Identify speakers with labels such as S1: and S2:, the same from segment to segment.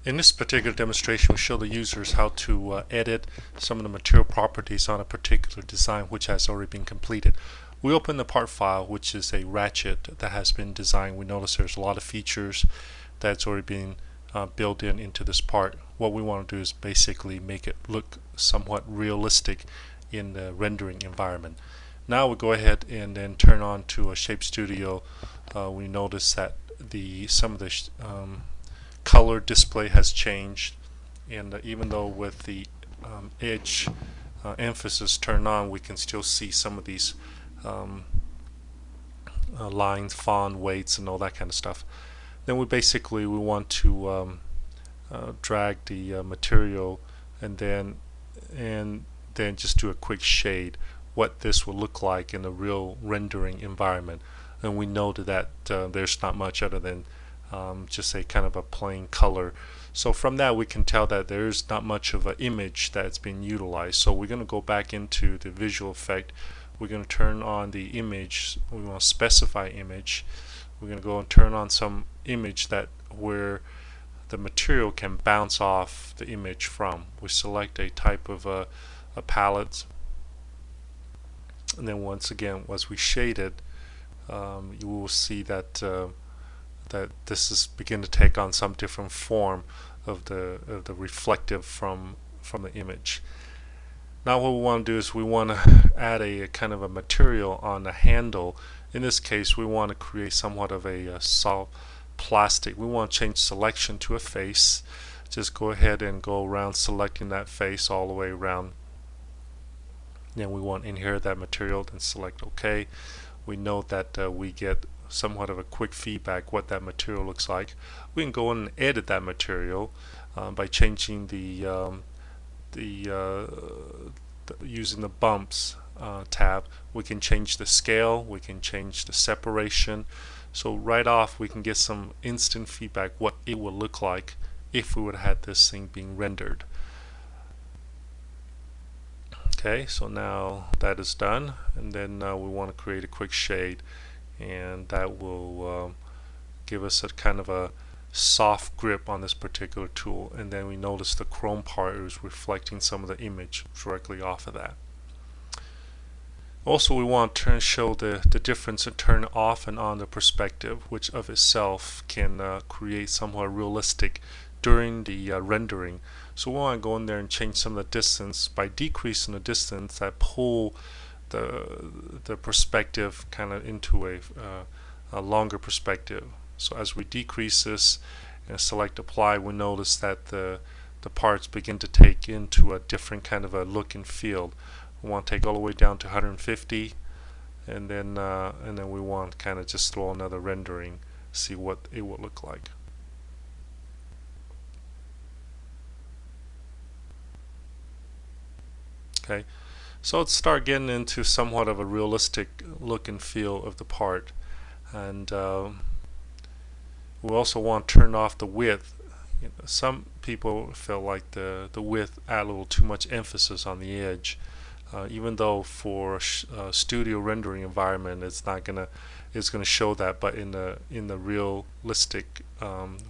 S1: In this particular demonstration, we'll show the users how to edit some of the material properties on a particular design which has already been completed. We open the part file, which is a ratchet that has been designed. We notice there's a lot of features that's already been built into this part. What we want to do is basically make it look somewhat realistic in the rendering environment. Now we go ahead and then turn on to a Shape Studio. We notice that some of the color display has changed, and even though with the edge emphasis turned on, we can still see some of these lines, font, weights, and all that kind of stuff. Then we want to drag the material and then just do a quick shade what this will look like in a real rendering environment. And we know that there's not much other than just a kind of a plain color. So from that we can tell that there's not much of an image that's been utilized. So we're going to go back into the visual effect. We're going to turn on the image. We want to specify image. We're going to go and turn on some image that where the material can bounce off the image from. We select a type of a palette, and then once again, as we shade it, you will see that that this is begin to take on some different form of the reflective from the image. Now what we want to do is we want to add a kind of a material on the handle. In this case, we want to create somewhat of a soft plastic. We want to change selection to a face. Just go ahead and go around selecting that face all the way around. Then we want to inherit that material, then select OK. We know that we get somewhat of a quick feedback what that material looks like. We can go in and edit that material by changing using the bumps tab. We can change the scale, we can change the separation. So right off we can get some instant feedback what it would look like if we would have had this thing being rendered. Okay, so now that is done, and then we want to create a quick shade, and that will give us a kind of a soft grip on this particular tool. And then we notice the chrome part is reflecting some of the image directly off of that. Also, we want to show the difference and turn off and on the perspective, which of itself can create somewhat realistic during the rendering. So we want to go in there and change some of the distance. By decreasing the distance, that pull the perspective kind of into a longer perspective. So as we decrease this and select apply, we notice that the parts begin to take into a different kind of a look and feel. We want to take all the way down to 150, and then we want to kind of just throw another rendering, see what it will look like. Okay, so let's start getting into somewhat of a realistic look and feel of the part, and we also want to turn off the width. You know, some people feel like the width add a little too much emphasis on the edge. Even though for a studio rendering environment, it's gonna show that, but in the realistic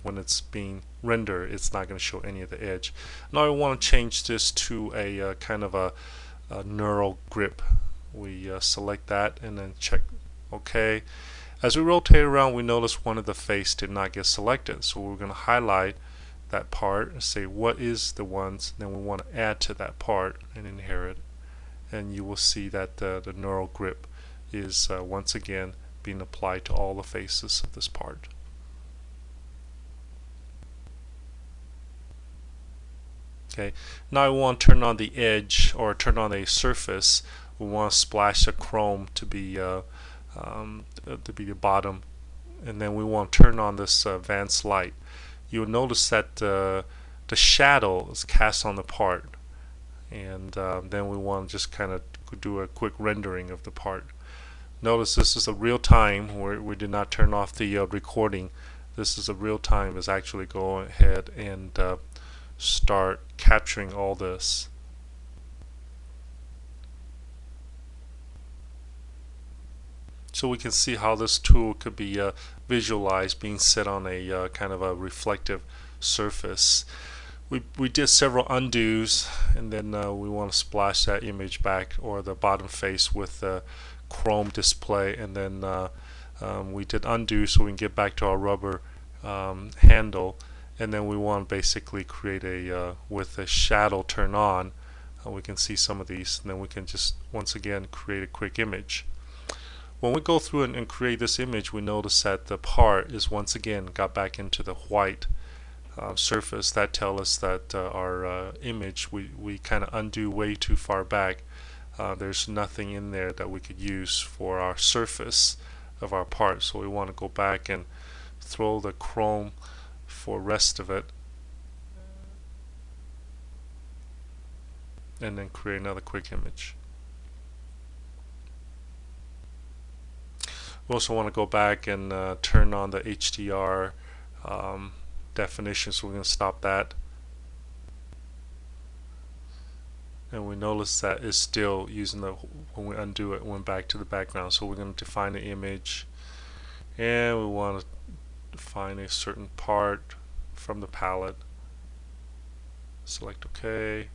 S1: when it's being rendered, it's not going to show any of the edge. Now I want to change this to a kind of a neural grip. We select that and then check OK. As we rotate around, we notice one of the face did not get selected, so we're going to highlight that part and say what is the ones, then we want to add to that part and inherit, and you will see that the neural grip is once again being applied to all the faces of this part. Okay, now I want to turn on the edge or turn on a surface. We want to splash the chrome to be the bottom, and then we want to turn on this advanced light. You'll notice that the shadow is cast on the part, and then we want to just kind of do a quick rendering of the part. Notice this is a real time where we did not turn off the recording. This is a real time. Is actually go ahead and start capturing all this. So we can see how this tool could be visualized being set on a kind of a reflective surface. We did several undos, and then we want to splash that image back, or the bottom face, with the chrome display, and then we did undo so we can get back to our rubber handle, and then we want to basically create a with the shadow turn on. We can see some of these, and then we can just once again create a quick image. When we go through and create this image, we notice that the part is once again got back into the white surface. That tells us that our image, we kind of undo way too far back. There's nothing in there that we could use for our surface of our part, so we want to go back and throw the chrome for rest of it, and then create another quick image. We also want to go back and turn on the HDR definition, so we're going to stop that. And we notice that it's still using the, when we undo it, went back to the background. So we're going to define the image, and we want to define a certain part from the palette. Select OK.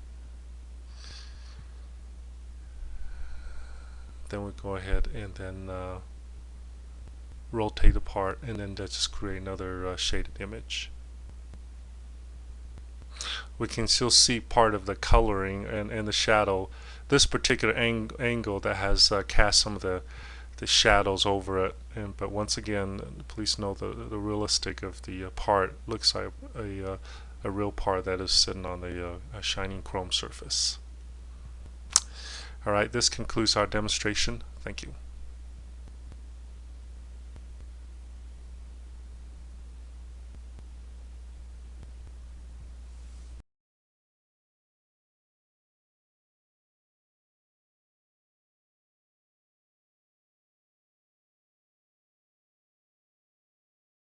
S1: Then we go ahead and then rotate the part, and then just create another shaded image. We can still see part of the coloring and the shadow. This particular angle that has cast some of the shadows over it, but once again, please note the realistic of the part looks like a real part that is sitting on the shining chrome surface. Alright, this concludes our demonstration. Thank you.